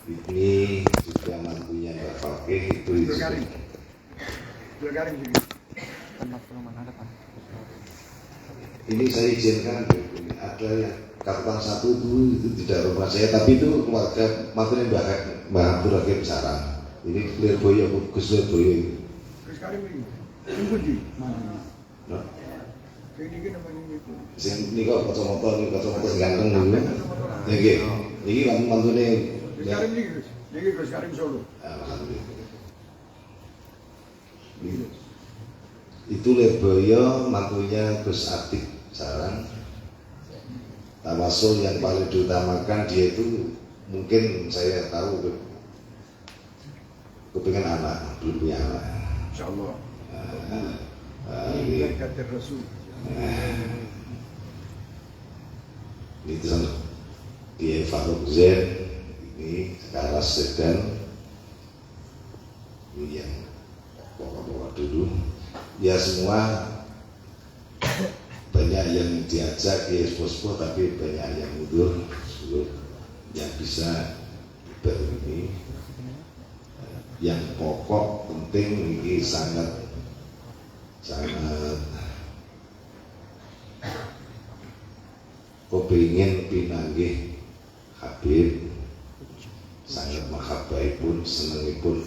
Ini juga mantunya Mbak Fakih itu ini saya izinkan ada yang Kapal satu itu tidak rumah saya, tapi itu keluarga mantunya Mbak Abdul Hakim Sarang. Ini Lirboyo, Gus Lirboyo. Gus Karim ini, ini mana? Ini namanya itu. Ini kok kacamata ganteng dulu. Ini mantunya. Gus Karim ini Gus Karim Solo. Alhamdulillah. Itu Lirboyo, mantunya Gus Atik Sarang. Tawasul yang paling diutamakan dia itu mungkin saya tahu kepingin anak, belum punya anak. Insyaallah. Ini kata Rasul. Itu sama dia Faruk Zain ini sekarang sedang ini yang pokok-pokok dulu ya semua banyak yang diajak ya sepuh-sepuh tapi banyak yang mundur yang bisa ini yang pokok penting ini sangat kepingin pinanggih Habib sangat mahabbaipun senengipun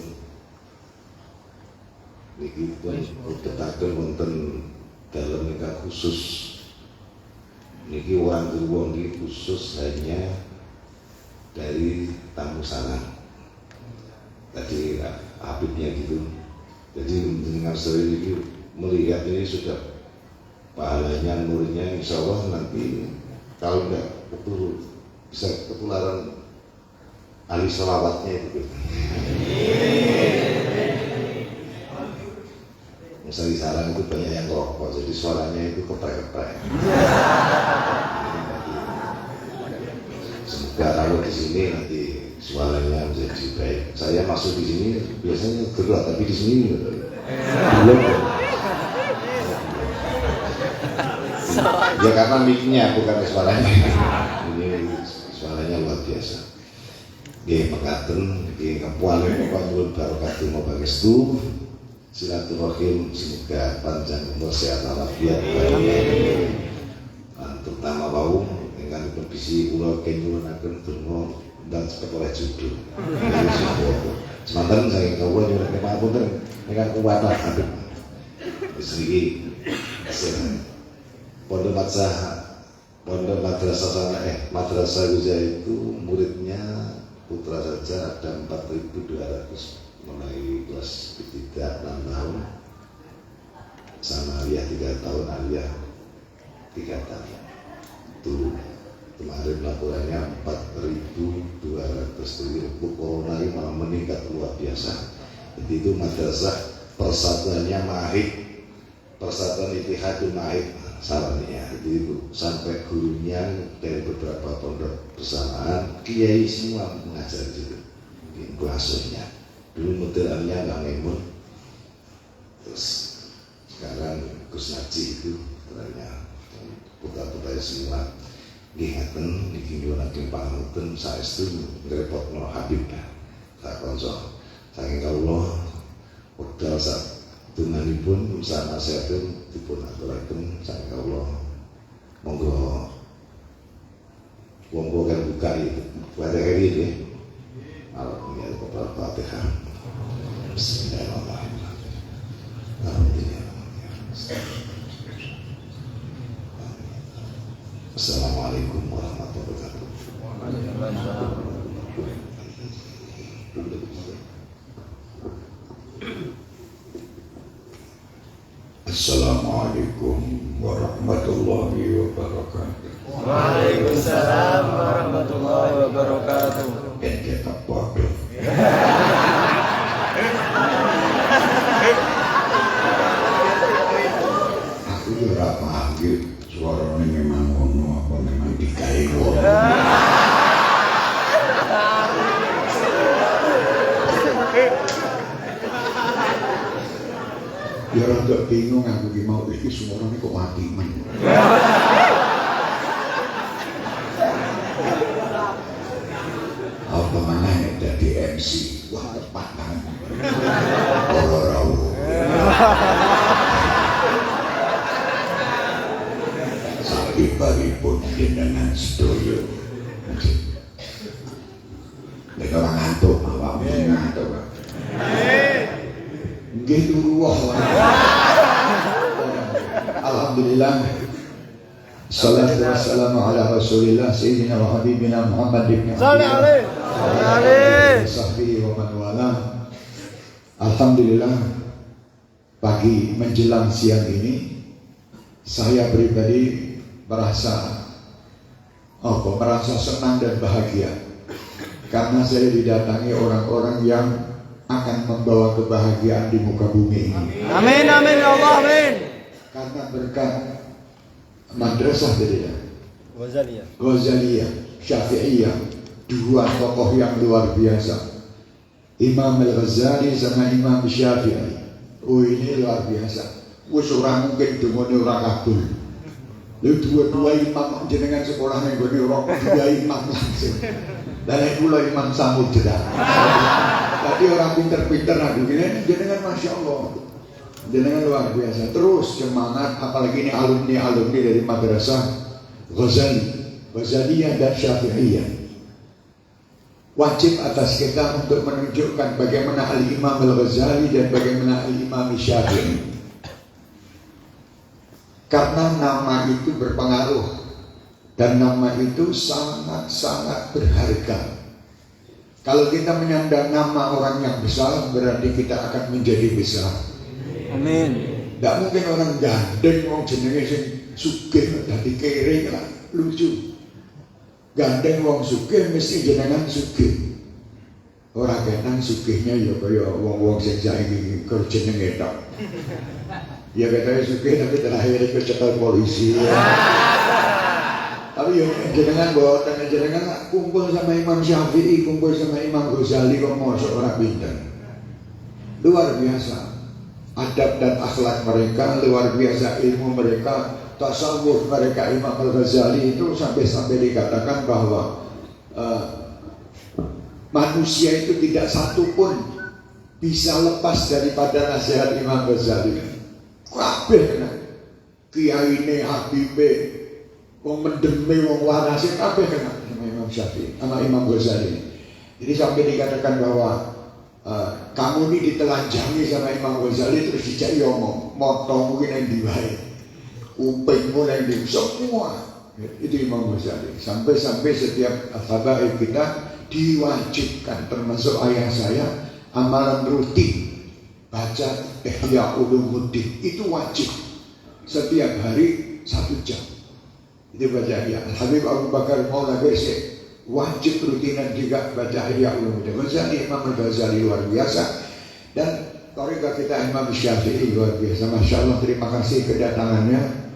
niki pun betakaken wonten dalam nikah khusus niki orang tua niki khusus hanya dari tamu sana tadi Habibnya gitu jadi dengan sore ini melihat ini sudah pahalanya nurnya insya Allah nanti kalau enggak betul bisa ketularan ahli sholawatnya itu misalnya di Sarang itu banyak yang rokok, jadi suaranya itu keprek-keprek. Semoga kalau di sini nanti suaranya menjadi baik. Saya masuk di sini biasanya gerak, tapi di sini belum. Ya karena mic-nya bukan suaranya. Ini suaranya luar biasa. Nggih mekaten nggih kepualan Bapak nyuwun barokah donga pangestu. Silaturahim semoga panjang umur sehat walafiat terutama wau dengan kondisi kula kenyuwunaken donga dan cepet oleh judul semanten saking kawula nyuwun pangapunten ingkang kuwata Habib istri Pondok Madrasah Wijaya itu muridnya putra saja ada 4.200 mulai kelas ketiga 6 tahun sama aliyah 3 tahun aliyah 3 tahun itu kemarin laporannya 4.200 triliun corona ini malah meningkat luar biasa jadi itu madrasah persatuannya Mahid persatuan Ittihadul Mahid sarannya itu sampai gurunya dari beberapa pondok bersamaan kiai semua mengajar gitu bahasanya dulu modelannya nggak ngemun terus sekarang Gus Naji itu ternyata putra-putranya semua ngingatan dikinjunakin pangapunten saestu ngrepotno Habib sak kanca saking kawula wekdal sak dunganipun usaha nasihatipun dipun aturaken saking kawula monggo wong kan buka itu pada hari ini alhamdulillah kepada Fatihah bismillahirrahmanirrahim alhamdulillah assalamualaikum warahmatullahi wabarakatuh assalamualaikum warahmatullahi wabarakatuh Waalaikumsalam warahmatullahi wabarakatuh. Dan kita bodoh. Aku juga panggil suaranya memang ngono apa memang dikai ngono. Ya rada bingung aku ki mau iki suarane kok mati men. Apa maneh jadi MC. Wah tepat banget. Ora-ora. Sakibaripun jenengan sedaya. Nek ora ngantuk, awakmu ngantuk. Nggih turu wae. Alhamdulillah. Salatu wassalamu ala Rasulillah Sayyidina wa Habibina Muhammad ibn Abdillah sahbihi wa man wala. Alhamdulillah, pagi menjelang siang ini saya pribadi merasa senang dan bahagia karena saya didatangi orang-orang yang akan membawa kebahagiaan di muka bumi ini. Amin amin ya Allah amin. Karena berkat madrasah tadi ya, Ghazaliyah, Syafi'iyah, dua tokoh yang luar biasa, Imam Al-Ghazali sama Imam Syafi'i. Oh ini luar biasa. Wis ora mungkin dungane ora kabul. Lha dua imam jenengan sekolah ning gone ora dua imam langsung. Dan kula Imam Samudra. Tadi orang pinter-pinter aku gini jenengan Masya Allah. Jenengan luar biasa. Terus semangat, apalagi ini alumni dari madrasah Ghazaliyah dan Syafi'iyah. Wajib atas kita untuk menunjukkan bagaimana Al-Imam Al-Ghazali dan bagaimana Al-Imam Syafi'i. Karena nama itu berpengaruh dan nama itu sangat-sangat berharga. Kalau kita menyandang nama orang yang besar, berarti kita akan menjadi besar. Amin. Tidak mungkin orang gandeng wong jenenge sing sugih dadi kere lah, lucu. Gandeng wong sugih mesti jenengan sugih. Ora kenang sugihnya ya kaya wong-wong sing saiki kur jenenge tok. Ya katanya sugih tapi terakhir kecekel polisi. Tapi ya jenengan boten jenengan kumpul sama Imam Syafi'i, kumpul sama Imam Ghazali kok mosok ora pinter. Luar biasa. Adab dan akhlak mereka luar biasa, ilmu mereka, tasawuf mereka. Imam Al-Ghazali itu sampai dikatakan bahwa manusia itu tidak satu pun bisa lepas daripada nasihat Imam Ghazali. Kabeh kena kiyaine habibe wong mendeme wong warase kabeh kena sama Imam Syafi'i sama Imam Ghazali. Jadi sampai dikatakan bahwa kamu ini ditelanjangi sama Imam Ghazali terus dijak ngomong motomu yang diwai upengmu yang di semua itu Imam Ghazali. Sampai setiap habaib kita diwajibkan, termasuk ayah saya, amalan rutin baca Ihya Ulumuddin itu wajib setiap hari 1 jam. Itu baca Ihya. Habib Abu Bakar Maula Gresik wajib rutinan juga baca Ihya Ulumuddin. Ghazali, Imam Ghazali luar biasa. Dan thariqah kita Imam Syafi'i luar biasa. Masya Allah, terima kasih kedatangannya.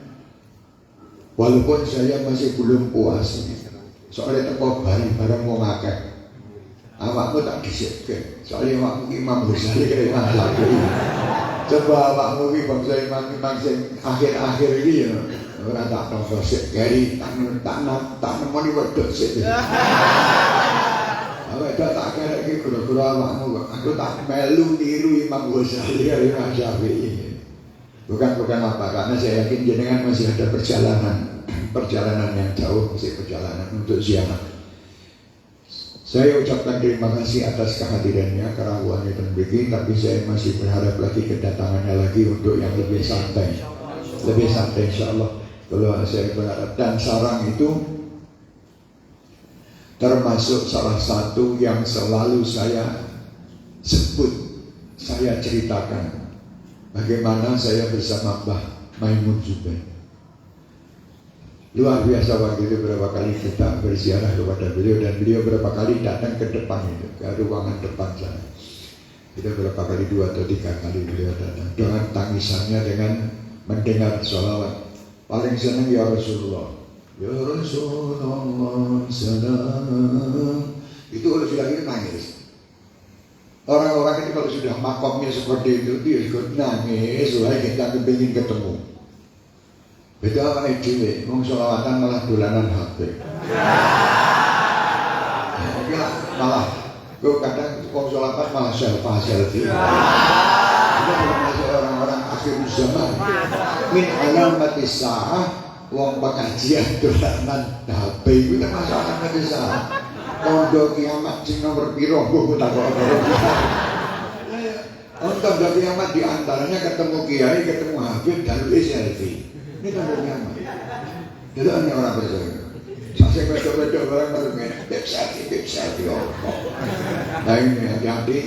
Walaupun saya masih belum puas ini. Soalnya teko bareng mau ngakak. Awakmu tak disipke. Soalnya awakmu Imam Ghazali kaya Imam Syafi'i. Coba awakmu ki bangsa imam sing akhir-akhir iki ya. Ora tak tonggo sik gari tak nemoni wedhus sik. Awak tak kira iki guru-guru awakmu kok. Aku tak melu niru Imam Ghazali kaya Imam Syafi'i. Bukan apa, karena saya yakin jenengan masih ada perjalanan yang jauh, masih perjalanan untuk ziarah. Saya ucapkan terima kasih atas kehadirannya, kerawannya dan begini, tapi saya masih berharap lagi kedatangannya lagi untuk yang lebih santai insya Allah. Kalau saya berharap, dan sarang itu termasuk salah satu yang selalu saya sebut, saya ceritakan bagaimana saya bersama Mbah Maimun Zubair. Luar biasa waktu itu berapa kali kita berziarah kepada beliau dan beliau berapa kali datang ke depan itu, ke ruangan depan sana. Kita berapa kali 2 atau 3 kali beliau datang dengan tangisannya, dengan mendengar sholawat. Paling senang ya Rasulullah, ya Rasulullah salam. Itu kalau sudah gitu nangis. Orang-orang itu kalau sudah makomnya seperti itu dia ikut nangis, wah kita ingin ketemu. Itu apa nih dewe, mau sholawatan malah dolanan HP. Ya, malah Gue kadang orang sholatan malah selfie. Kita bukan masuk orang-orang akhir zaman. Min alamatis sa'ah, wong pengajian dolanan HP itu termasuk alamatis sa'ah. Tondo kiamat sing nomor piro gue takut tondo kiamat diantaranya ketemu kiai, ketemu habib, dan selfie. Ini tondo kiamat. Itu hanya orang percaya. Saya betul-betul orang-orang beb selfie. Nah ini hati-hati.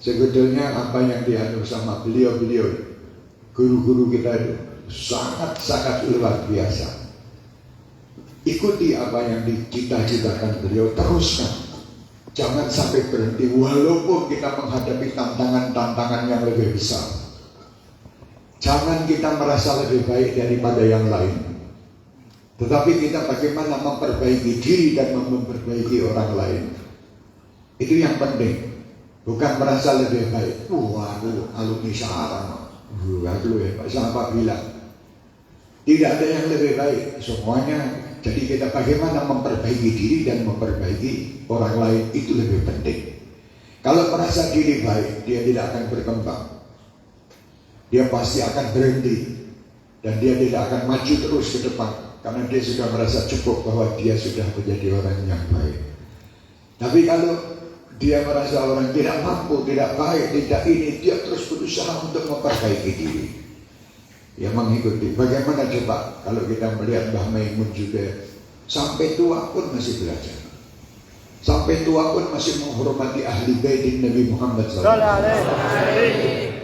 Sebetulnya apa yang dianu sama beliau-beliau, guru-guru kita itu sangat-sangat luar biasa. Ikuti apa yang dicita-citakan beliau, teruskan. Jangan sampai berhenti walaupun kita menghadapi tantangan-tantangan yang lebih besar. Jangan kita merasa lebih baik daripada yang lain. Tetapi kita bagaimana memperbaiki diri dan memperbaiki orang lain. Itu yang penting. Bukan merasa lebih baik. Waduh, alumni sarang. Waduh ya, Pak siapa bilang. Tidak ada yang lebih baik. Semuanya. Jadi kita bagaimana memperbaiki diri dan memperbaiki orang lain itu lebih penting. Kalau merasa diri baik, dia tidak akan berkembang. Dia pasti akan berhenti. Dan dia tidak akan maju terus ke depan. Karena dia sudah merasa cukup bahwa dia sudah menjadi orang yang baik. Tapi kalau dia merasa orang tidak mampu, tidak baik, tidak ini, dia terus berusaha untuk memperbaiki diri. Ya mengikuti. Bagaimana coba kalau kita melihat Mbah Maimun juga sampai tua pun masih belajar. Sampai tua pun masih menghormati ahli bait Nabi Muhammad SAW.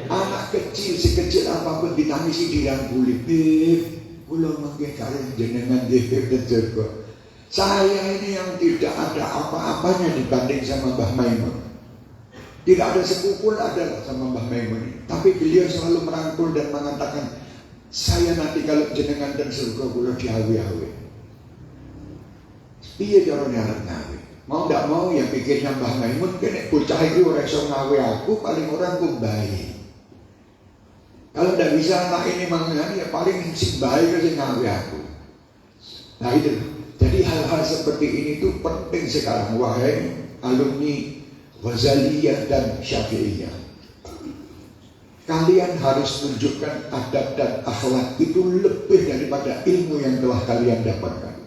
Anak kecil sekecil apapun ditangisi dirangkuli. Beb, kula mangke kalian jenengan nggih terjaga. Saya ini yang tidak ada apa-apanya dibanding sama Mbah Maimun. Tidak ada sepupu ada sama Mbah Maimun. Tapi beliau selalu merangkul dan mengatakan, saya nanti kalau jenengan dan surga kula diawe-awe. Piye carane arep ngawe? Mau ndak mau ya pikirnya Mbah Maimun kene bocah iki ora iso ngawe aku, paling orang ku bayi. Kalau ndak bisa anak ini mangan ya paling sing bayi sing ngawe aku. Nah itu. Jadi hal-hal seperti ini tuh penting sekarang wahai alumni Ghazaliyah dan Syafi'iyah. Kalian harus tunjukkan adab dan akhlak itu lebih daripada ilmu yang telah kalian dapatkan.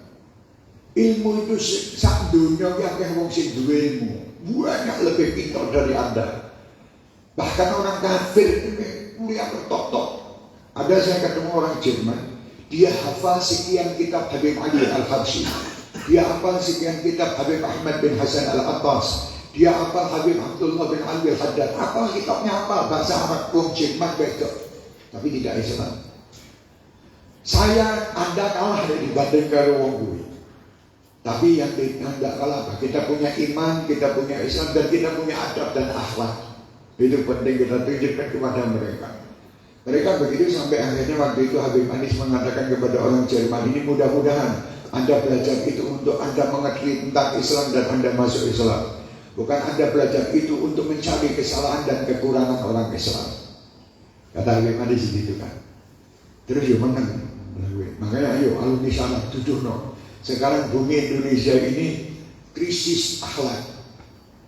Ilmu itu sak dunia akeh wong sing duwe ilmu, banyak lebih pintar dari Anda. Bahkan orang kafir ini kuliah bertok-tok. Ada saya ketemu orang Jerman, dia hafal sekian kitab Habib Ali Al-Habsyi. Dia hafal sekian kitab Habib Ahmad bin Hasan Al-Attas. Dia hafal Habib Abdullah bin Ali Al-Haddad. Hafal kitabnya, hafal bahasa Arab, wong Jerman begitu. Tapi tidak Islam. Anda kalah dari dibanding karo wong kuwi. Tapi yang Anda kalah, kita punya iman, kita punya Islam, dan kita punya adab dan akhlak. Itu penting kita tunjukkan kepada mereka. Mereka begitu sampai akhirnya waktu itu Habib Anis mengatakan kepada orang Jerman ini, mudah-mudahan Anda belajar itu untuk Anda mengerti tentang Islam dan Anda masuk Islam. Bukan Anda belajar itu untuk mencari kesalahan dan kekurangan orang Islam. Kata Habib Anis gitu kan. Terus ya menang. Makanya ayo alumni sana tujuh no. Sekarang bumi Indonesia ini krisis akhlak.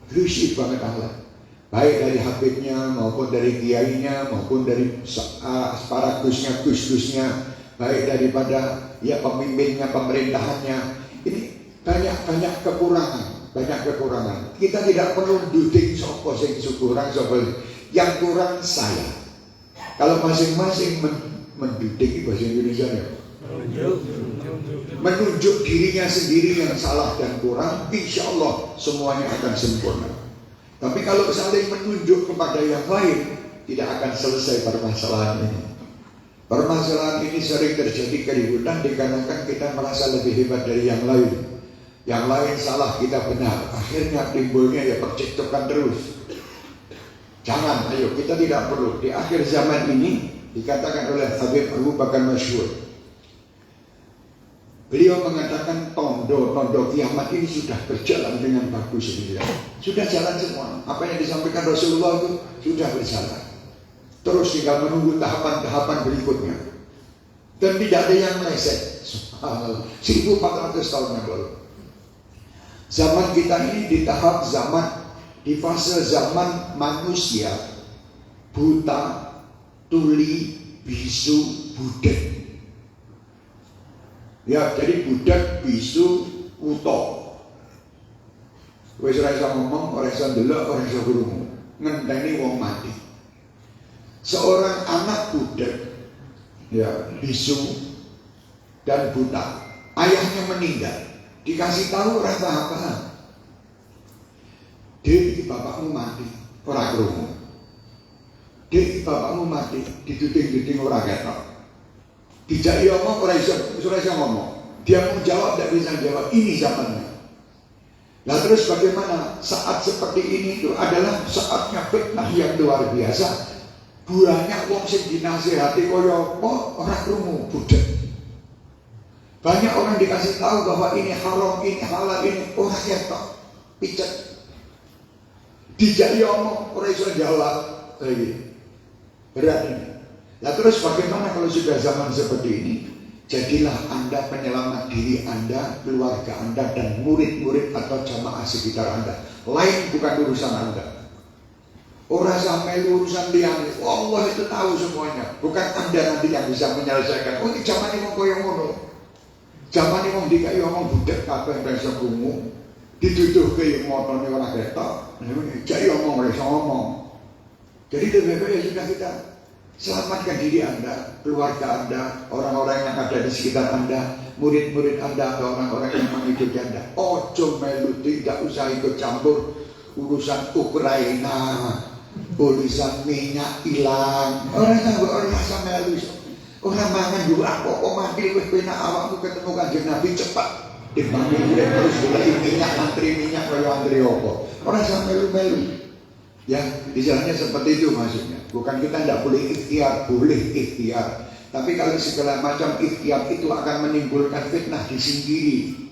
Krisis banget akhlak. Baik dari habibnya maupun dari kiainya maupun dari para gus-gusnya, baik daripada ya pemimpinnya, pemerintahannya. Ini banyak kekurangan. Kita tidak perlu duding sopo sing kurang sopo. Yang kurang saya. Kalau masing-masing mendidik bahasa Indonesia ya. Menunjuk dirinya sendiri yang salah dan kurang, insya Allah semuanya akan sempurna. Tapi kalau saling menunjuk kepada yang lain, tidak akan selesai permasalahan ini. Permasalahan ini sering terjadi keributan dikarenakan kita merasa lebih hebat dari yang lain. Yang lain salah, kita benar. Akhirnya timbulnya ya percekcokan terus. Jangan, ayo kita tidak perlu. Di akhir zaman ini dikatakan oleh Habib Abu Bakar Masyhur. Beliau mengatakan tondo kiamat ini sudah berjalan dengan bagus ini. Sudah jalan semua. Apa yang disampaikan Rasulullah itu sudah berjalan. Terus tinggal menunggu tahapan-tahapan berikutnya. Dan tidak ada yang meleset. 1400 tahun yang lalu. Zaman kita ini di tahap zaman di fase zaman manusia buta, tuli, bisu, budak. Ya, jadi budak, bisu, uto. Wis ora iso ngomong, ora iso ndelok, ora iso krungu. Ngenteni wong mati. Seorang anak budak, ya, bisu dan buta, ayahnya meninggal, dikasih tahu ora paham. Dek, bapakmu mati, ora krungu. Dek, bapakmu mati, diduding-duding ora ketok. Dijak ngomong ora iso ngomong. Dia mau jawab tidak bisa jawab. Ini zamannya. Nah terus bagaimana? Saat seperti ini itu adalah saatnya fitnah yang luar biasa. Banyak wong sing dinasihati kaya apa ora krungu, budak. Banyak orang dikasih tahu bahwa ini haram, ini halal, ini ora ketok. Picet. Dijak ngomong ora iso jawab. Lagi. Berat ini. Nah terus bagaimana kalau sudah zaman seperti ini? Jadilah Anda penyelamat diri Anda, keluarga Anda, dan murid-murid atau jamaah sekitar Anda. Lain bukan urusan Anda. Orang sampai urusan dia, Allah itu tahu semuanya. Bukan Anda nanti yang bisa menyelesaikan. Oh ini zaman ini mau koyong ngono. Zaman ini mau dikai ngomong budak kabeh rasa krungu. Dituduh ke motone ora ketok. Jadi ngomong rasa ngomong. Jadi lebih baik sudah kita selamatkan diri Anda, keluarga Anda, orang-orang yang ada di sekitar Anda, murid-murid Anda, atau orang-orang yang mengikuti Anda. Ojo melu, tidak usah ikut campur urusan Ukraina, urusan minyak hilang. Orang rasa melu, orang mangan juga apa mati wis penak awakmu ketemu Kanjeng Nabi cepat. Dipanggil terus golek minyak, antri minyak kaya antri apa. Orang rasa melu-melu. Ya, istilahnya seperti itu maksudnya. Bukan kita tidak boleh ikhtiar, boleh ikhtiar. Tapi kalau segala macam ikhtiar itu akan menimbulkan fitnah, disingkiri.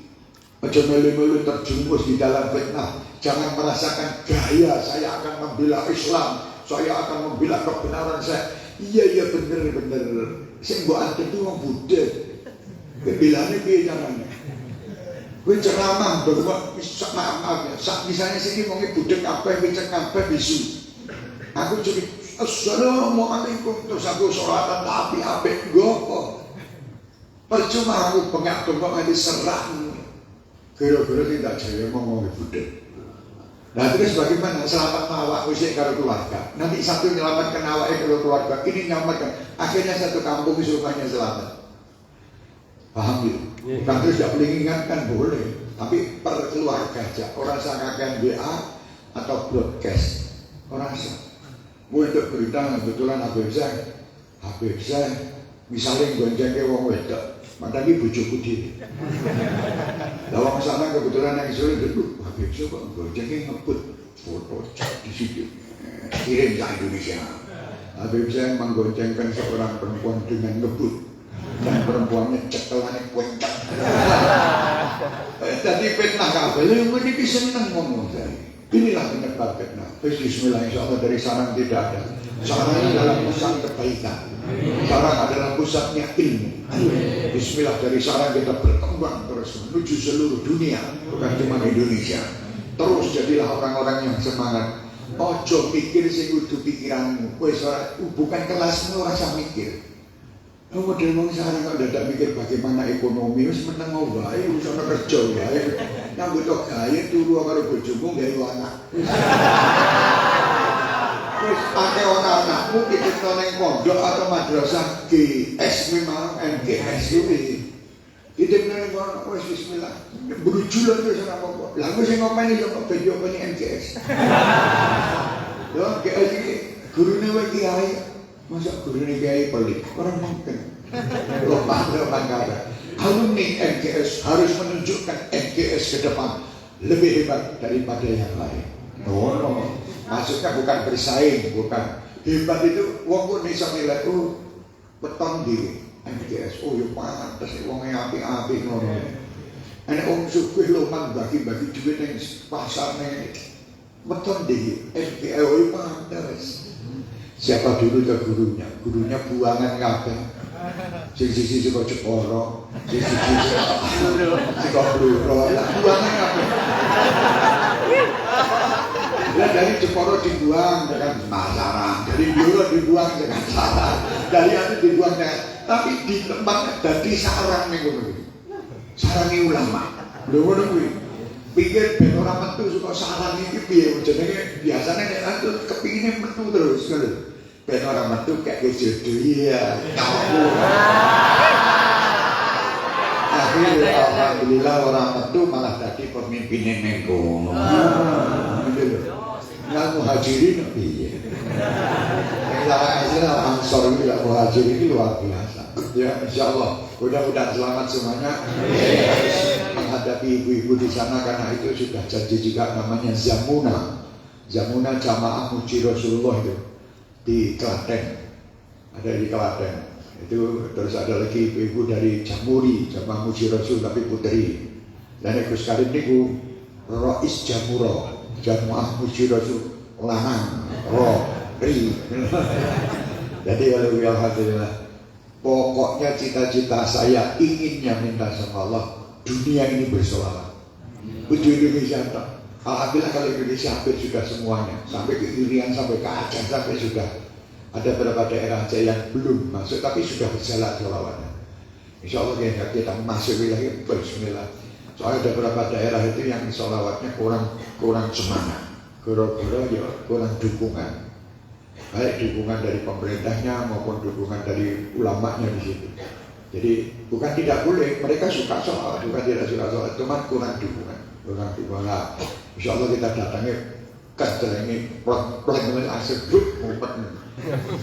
Ojo melu-melu terjumus di dalam fitnah. Jangan merasakan gaya saya akan membela Islam, saya akan membela kebenaran saya. Iya bener. Sing mbok anten itu wong budak. Pembelaane piye carane? Kowe ceramah bahwa maaf ya, misalnya sini wonge budek kabeh, wicek kabeh bisu. Aku jadi assalamualaikum terus aku sholatan tapi apik gopo. Percuma aku bengak-bengok nganti serang. Gara-gara tidak jaya ngomong budek. Nah terus bagaimana selamat awak wis karo keluarga. Nanti satu menyelamatkan awake karo keluarga, ini nyelamatkan. Akhirnya satu kampung semuanya selamat. Paham ya? Bukan terus tidak boleh ingatkan, boleh. Tapi per keluarga aja. Orang sangkakan WA atau broadcast. Orang sah. Untuk berita kebetulan Habib saya misalnya goncengke wong wedok. Padahal bojoku dhewe. Lah wong sana kebetulan yang sulit itu Habib saya kok goncengke ngebut foto di situ. Kirim ke Indonesia. Habib saya menggoncengkan seorang perempuan dengan ngebut. Dan perempuannya cekelannya kuencak. Jadi fitnah kabel yang menjadi senang ngomong tadi. Inilah penyebab fitnah. Bismillah, insyaallah dari sarang tidak ada. Sarang adalah pusat kebaikan. Sarang adalah pusatnya ilmu. Bismillah, dari sarang kita berkembang terus menuju seluruh dunia, bukan cuma Indonesia. Terus jadilah orang-orang yang semangat. Ojo mikir sing kudu pikiranmu. Bukan kelasmu rasa mikir. Model wong sarang kok dadak mikir bagaimana ekonomi wis meneng wae wis ana kerja wae. Nyambut gawe turu karo bojomu gawe anak. Wis akeh anakmu dititipno ning pondok atau madrasah GS memang MGS kuwi. Dititipno ning kono wis bismillah. Brujul wis ora apa-apa. Lah wis sing ngomeni yo kok ben yo MGS. Yo GS iki gurune wae kiai. Masa guru ini kiai pelik? Orang mungkin Lopan kata alumni MGS harus menunjukkan MGS ke depan lebih hebat daripada yang lain. No. Maksudnya bukan bersaing, bukan. Hebat itu wong pun bisa nilai beton di MGS. Oh ya pantas wongnya api-api ngono. Enak wong sugih loman bagi-bagi duit yang pasarnya beton di MGS. Oh ya pantas. Siapa dulu ke gurunya? Gurunya buangan kabeh. Sisi kok Jeporo, sisi kok Bluro. Buangan kabeh. Lah dari Jeporo dibuang dengan sarang, dari Bioro dibuang dengan sarang, dari anu dibuang dengan, tapi di tempatnya jadi sarang nih ngono. Sarangi ulama. Lho ngono kuwi. Pikir ben ora metu suka sarang iki piye jenenge biasane nek anu kepingine metu terus ngono. Ben ora metu kayak jodoh iya. Akhirnya alhamdulillah orang metu malah jadi pemimpinnya Mengko. Nggak muhajirin piye? Yang larang Islam Ansor ini nggak muhajirin ini luar biasa. Ya insya Allah mudah-mudahan selamat semuanya. Menghadapi ibu-ibu di sana karena itu sudah janji juga namanya Zamuna. Zamuna jamaah muji Rasulullah itu di Klaten. Ada di Klaten. Itu terus ada lagi ibu-ibu dari Jamuri, jamaah muji Rasul tapi putri. Dan Gus Karim niku Rois Jamuro, jamaah muji Rasul lanang, ri. Jadi kalau alhamdulillah, pokoknya cita-cita saya inginnya minta sama Allah dunia ini bersolawat. Puji Indonesia tak. Alhamdulillah kalau Indonesia hampir sudah semuanya, sampai ke Irian, sampai ke Aceh, sampai sudah. Ada beberapa daerah aja yang belum masuk tapi sudah berjalan sholawatnya. Insya Allah kita masuk wilayah Bismillah. Soalnya ada beberapa daerah itu yang sholawatnya kurang semangat, gara-gara ya kurang dukungan, baik dukungan dari pemerintahnya maupun dukungan dari ulamanya di situ. Jadi bukan tidak boleh, mereka suka sholawat, bukan tidak suka sholawat, cuma kurang dukungan. Nah, insya Allah kita datangnya kerja ini pelan-pelan asebut ngumpet.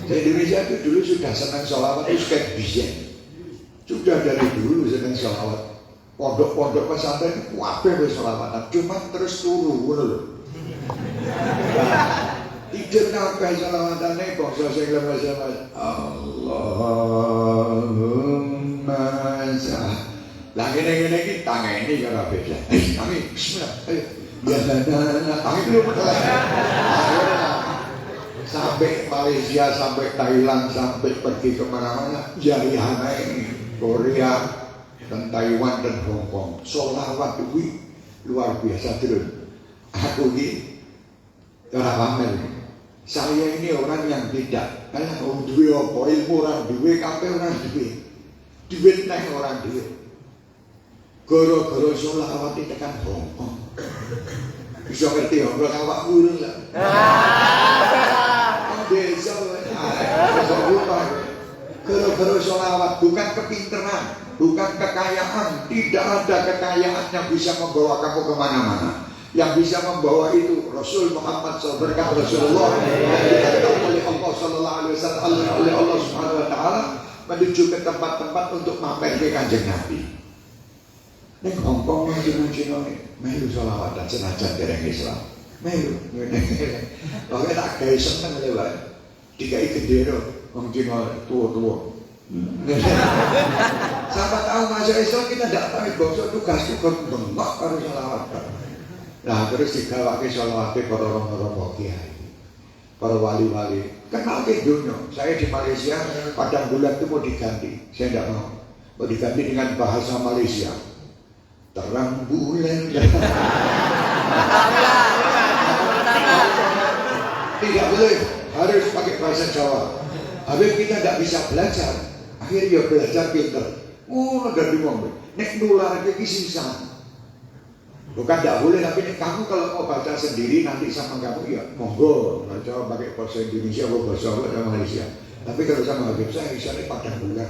Di Indonesia itu dulu sudah senang sholawat itu kayak biyen. Sudah dari dulu senang sholawat. Pondok-pondok pesantren kabeh wis sholawatan, cuma terus turu ngono lho. Tidur kabeh sholawatane bangsa sing lemes-lemes. Allahumma sholli. Lah ngene-ngene iki tangene ya ora beda. Kami bismillah. Ayo. Biasanya tangi dulu betul. Sampai Malaysia, sampai Thailand, sampai pergi kemana-mana, jarihannya ini Korea dan Taiwan dan Hong Kong. Sholawat itu luar biasa terus. Aku ini orang pamer. Saya ini orang yang tidak. Karena orang duwe apa ilmu orang duwe, kabeh orang duwe. Duit neng orang duwe. Goro-goro sholawat itu kan Hong Kong. Bisa ngerti Hong Kong awak burung lah. Desa gero-gero sholawat bukan kepinteran, bukan kekayaan. Tidak ada kekayaan yang bisa membawa kamu kemana-mana. Yang bisa membawa itu Rasul Muhammad SAW, berkat Rasulullah yang dikatakan oleh Allah Sallallahu Alaihi Wasallam, oleh Allah Subhanahu Wa Taala menuju ke tempat-tempat untuk mampir Kanjeng Nabi. Nek Hongkong Cina melu sholawatan senajan dereng Islam. Melu. Pokoke tak gawe seneng lewat. Dikai gendera wong Cina tua-tua. Sampai tahu masuk Islam kita tidak tahu bangsa tugas-tugas bengkok karo sholawatan. Nah terus digawake sholawate para romo-romo kiai, para wali-wali. Kenal ke dunia. Saya di Malaysia padang bulan itu mau diganti. Saya tidak mau. Mau diganti dengan bahasa Malaysia. Terang bulan. Tidak boleh, harus pakai bahasa Jawa. Habis kita tidak bisa belajar. Akhirnya belajar pinter. Negara ngomong. Nek nular ke sisa. Bukan tidak boleh, tapi kamu kalau mau baca sendiri nanti sama kamu ya monggo. Baca pakai bahasa Indonesia atau bahasa Malaysia. Tapi kalau sama Habib saya misalnya padang bulan.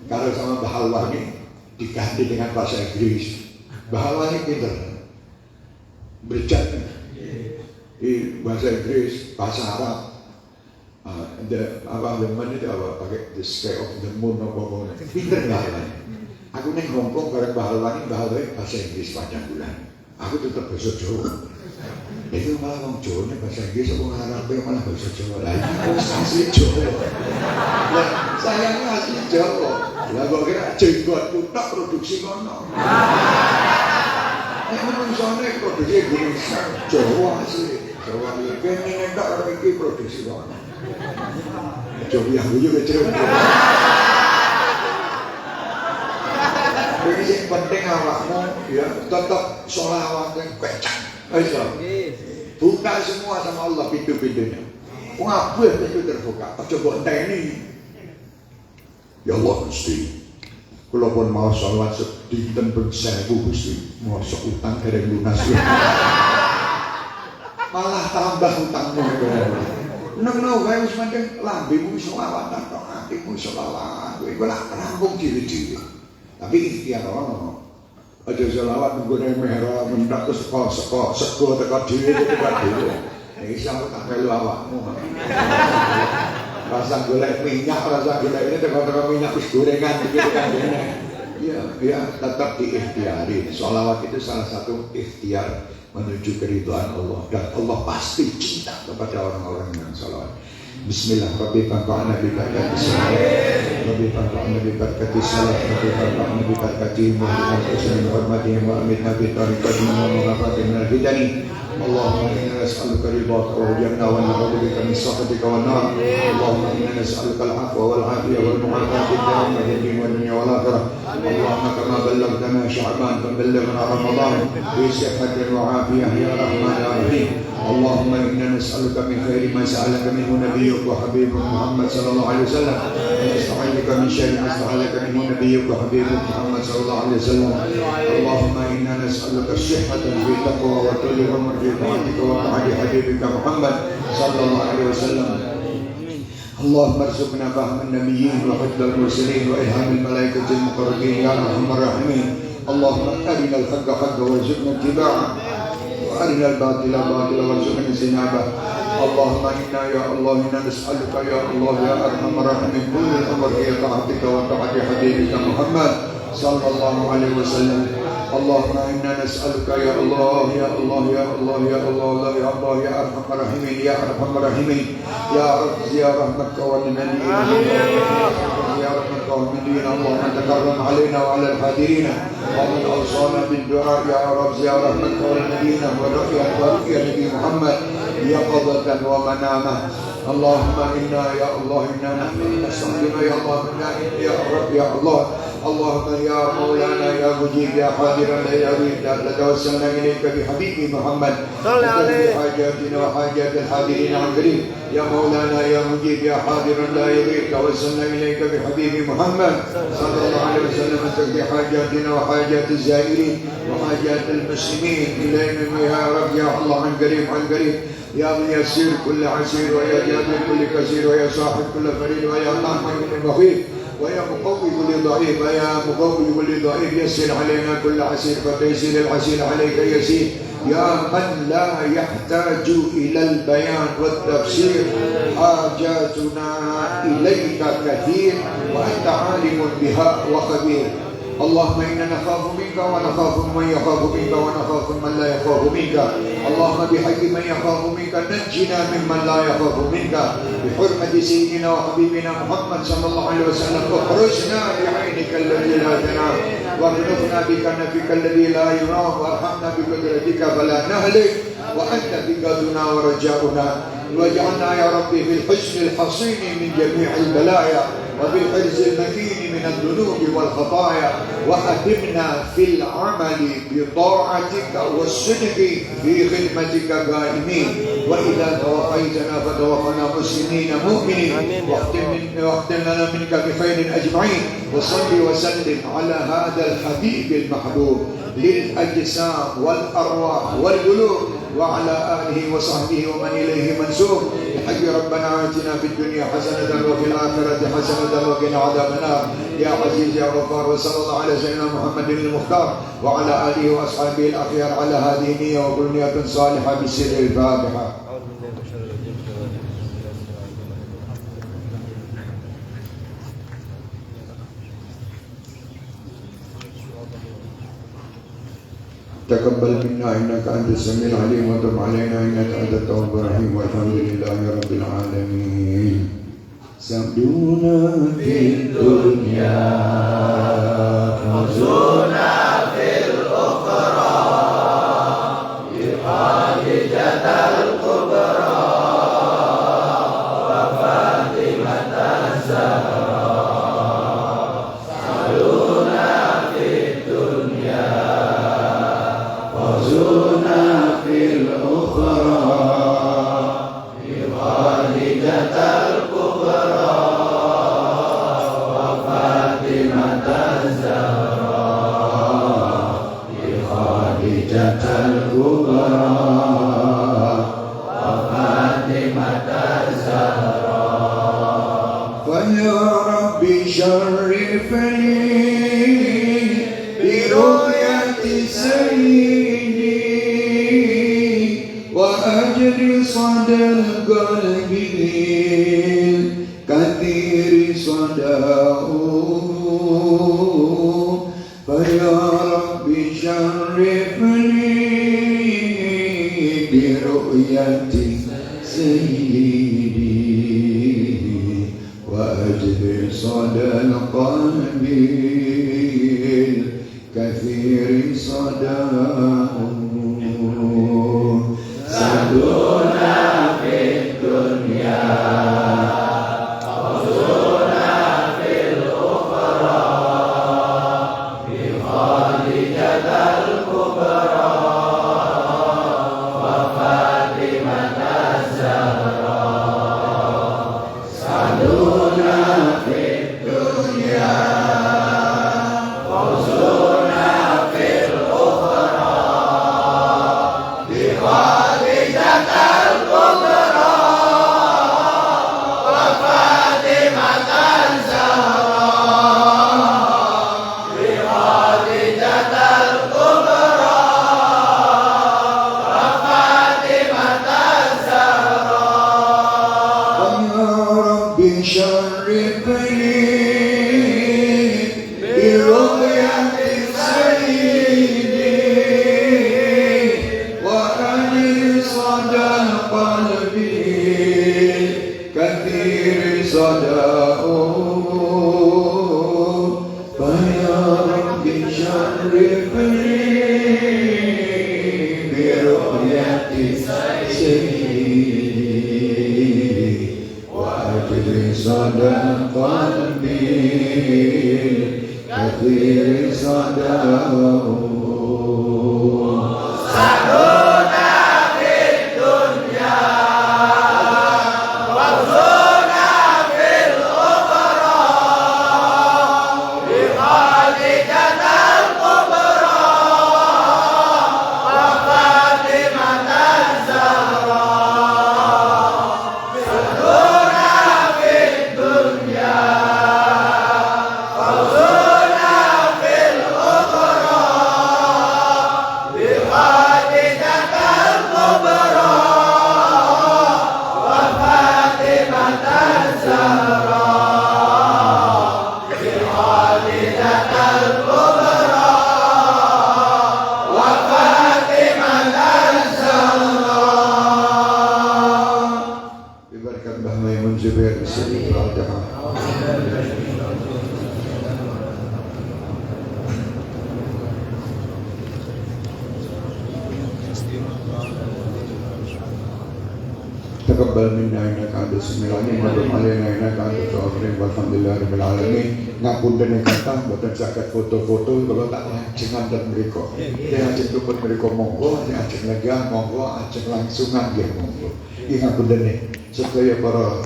Kalau sama Bahalwa ini diganti dengan bahasa Inggris. Bahalwa ini pinter. Berjat di bahasa Inggris, bahasa Arab. Apa itu apa pakai the sky of the moon apa pinter Bahalwa. Aku neng Hongkong bareng Bahalwa ini bahasa Inggris panjang bulan. Aku tetap bahasa Jawa. Itu malah orang Jawa nih bahasa Inggris, orang Arab malah bahasa Jawa. Lah ini asli Jawa. Lah saya ini asli Jawa. Lah kok kira jenggot tak produksi kono. Nek menungsone produksi Indonesia, Jawa asli. Jawa iki kene tak karo iki produksi kono. Jawa yang yo kecil. Jadi yang penting awakmu ya tetap sholawat yang kecang. Ayo. Buka semua sama Allah pintu-pintunya. Kabeh pintu terbuka. Aja mbok enteni. Ya Allah Gusti. Kula pun mau sholawat sedinten ping 1000 Gusti. Mosok utang dereng lunas. Malah tambah utangmu. Neng wae wis mending lambemu wis selawatan tok, atimu selawat. Kowe lak rampung dhewe-dhewe. Tapi ikhtiar ono. Aja selawat nggone mehra mendak seko teko dhewe teko dhewe. Iki sampe tak melu awakmu. Rasa golek minyak, rasa golek ini teko minyak wis gorengan iki kan dene. Ya tetap diikhtiari. Sholawat itu salah satu ikhtiar menuju keridhaan Allah, dan Allah pasti cinta kepada orang-orang yang sholawat. Bismillah, Rabbi fa'ana bi barakati salat, Rabbi fa'ana bi barakati salat, Rabbi fa'ana bi barakati muhammad sallallahu alaihi wa amitna bi tariqati wa mughafati min al-fitani. Allahumma inna nas'aluka ridhaka wa janna wa na'udzu bika min sakhatika wan nar. Allahumma inna nas'aluka al-'afwa wal 'afiyah wal mu'afata fid din wal dunya wal akhirah. Allahumma kama ballaghtana sya'ban faballighna ramadan bi sihhatin wa 'afiyah ya rahman ya rahim. اللهم إنا نسألك من خير ما سألك منه نبيك وحبيبك محمد صلى الله عليه وسلم ونستعيذك من شر ما استعاذك منه نبيك وحبيبك محمد صلى الله عليه وسلم. اللهم إنا نسألك الصحة في التقوى وطول العمر في طاعتك وطاعة حبيبك محمد صلى الله عليه وسلم. اللهم ارزقنا فهم النبيين وحفظ المرسلين وإلهام الملائكة المقربين يا أرحم الراحمين. اللهم أرنا الحق حقا وارزقنا اتباعه وأرنا الباطل باطلا وارزقنا اجتنابه. اللهم إنا يا الله إنا نسألك يا الله يا أرحم الراحمين كل الأمر في طاعتك وطاعة حبيبك محمد صلى الله عليه وسلم. اللهم إنا نسألك يا الله يا الله يا الله يا الله يا الله يا أرحم الراحمين يا أرحم الراحمين يا رب يا رحمتك والمنين يا رحمتك والمنين. اللهم تكرم علينا وعلى الحاضرين ومن أوصانا بالدعاء يا رب يا رحمتك والمنين ورؤيا نبي محمد يقظة ومنامة. اللهم إنا يا الله إنا نحن نستخدم يا الله يا رب يا الله. اللهم يا مولانا يا مجيب يا حاضرا يا ريت نتوسلنا إليك بحبيب محمد وقضي حاجاتنا وحاجات الحاضرين عن قريب. يا مولانا يا مجيب يا حاضرا لا يريد توسلنا إليك بحبيب محمد صلى الله عليه وسلم تقضي حاجاتنا وحاجات الزائرين وحاجات المسلمين إلينا يا رب يا الله عن قريب عن قريب. يا من يسير كل عسير ويا جابر كل كثير ويا صاحب كل فريد ويا طعم كل مخيف ويا مقوي كل ضعيف ويا مقوي كل ضعيف. يسر علينا كل عسير فتيسير العسير عليك يسير. يا من لا يحتاج إلى البيان والتفسير حاجاتنا إليك كثير وأنت عالم بها وخبير. اللهم إنا نخاف منك ونخاف من يخاف منك ونخاف من لا يخاف منك. اللهم بحق من يخاف منك نجنا ممن لا يخاف منك بحرمة سيدنا وحبيبنا محمد صلى الله عليه وسلم. اخرجنا بعينك الذي لا تنام واغنفنا بكنفك الذي لا يرام وارحمنا بقدرتك فلا نهلك وأنت ثقتنا ورجاؤنا. واجعلنا يا ربي في الحسن الحصين من جميع البلايا وبالحرز المتين من الذنوب والخطايا. وأدمنا في العمل بطاعتك والصدق في خدمتك قائمين. وإذا توفيتنا فتوفنا مسلمين مؤمنين واختم لنا منك بخير أجمعين. وصل وسلم على هذا الحبيب المحبوب للأجسام والأرواح والقلوب وعلى آله وصحبه ومن إليه منسوب. بحق ربنا آتنا في الدنيا حسنة وفي الآخرة حسنة وقنا عذاب النار يا عزيز يا غفار. وصلى الله على سيدنا محمد المختار وعلى آله وأصحابه الأخيار على هذه النية وكل نية صالحة بسر الفاتحة. تقبل منا إنك أنت السميع العليم وتب علينا إنك أنت التواب الرحيم والحمد لله رب العالمين. سعدونا في الدنيا فوزنا في الأخرى بخادجة الكبرى وفاطمة الزهراء. سعدونا في الدنيا فوزنا في الأخرى وأجر صدى القلب بالكثير صداه فيا رب شرفني برؤية سيدي وأجبر صدى القلب الكثير صداه سعدنا في الدنيا وزرنا في الأخرى بخادجة الكبرى وفاطمة الزهراء سعدنا في الدنيا وزرنا في الأخرى بخادجة الكبرى وفاطمة الزهراء بخادجة الكبرى وفاطمة الزهراء يا رب شرفني برؤية سيدي وأني صدى القلب كثير صداه فيا رب شرفني برؤية سيدي وأجل صدى القلب كثير صداه سعدنا في الدنيا وزرنا في الأخرى بخادجة الكبرى وفاطمة الزهراء سعدنا في الدنيا وزرنا في الأخرى بخادجة الكبرى وفاطمة الزهراء بخادجة الكبرى وفاطمة الزهراء ببركة ميمون زبير بسم الفاتحة تقبل منا إنك أنت السميع العليم وتب علينا إنك أنت التواب الرحيم والحمد لله رب العالمين. Ngapunten ingkang boten saged foto-foto kula tak lajeng wonten mriku. Yen ajeng tuput mriku monggo, yen ajeng lenggah monggo, ajeng langsungan nggih monggo. Nggih ngapunten sedaya para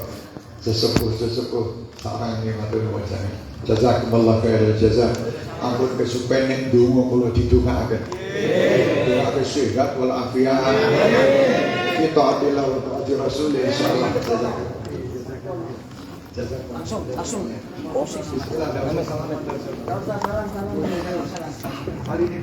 sesepuh-sesepuh sareng matur nuwun sanget. Jazakumullah khairal jazaa. Ampun kesupen nek donga kula didongaaken. Doa sehat wal afiat. Kita adalah waktu Rasul insyaallah. Langsung posisi. Hari ini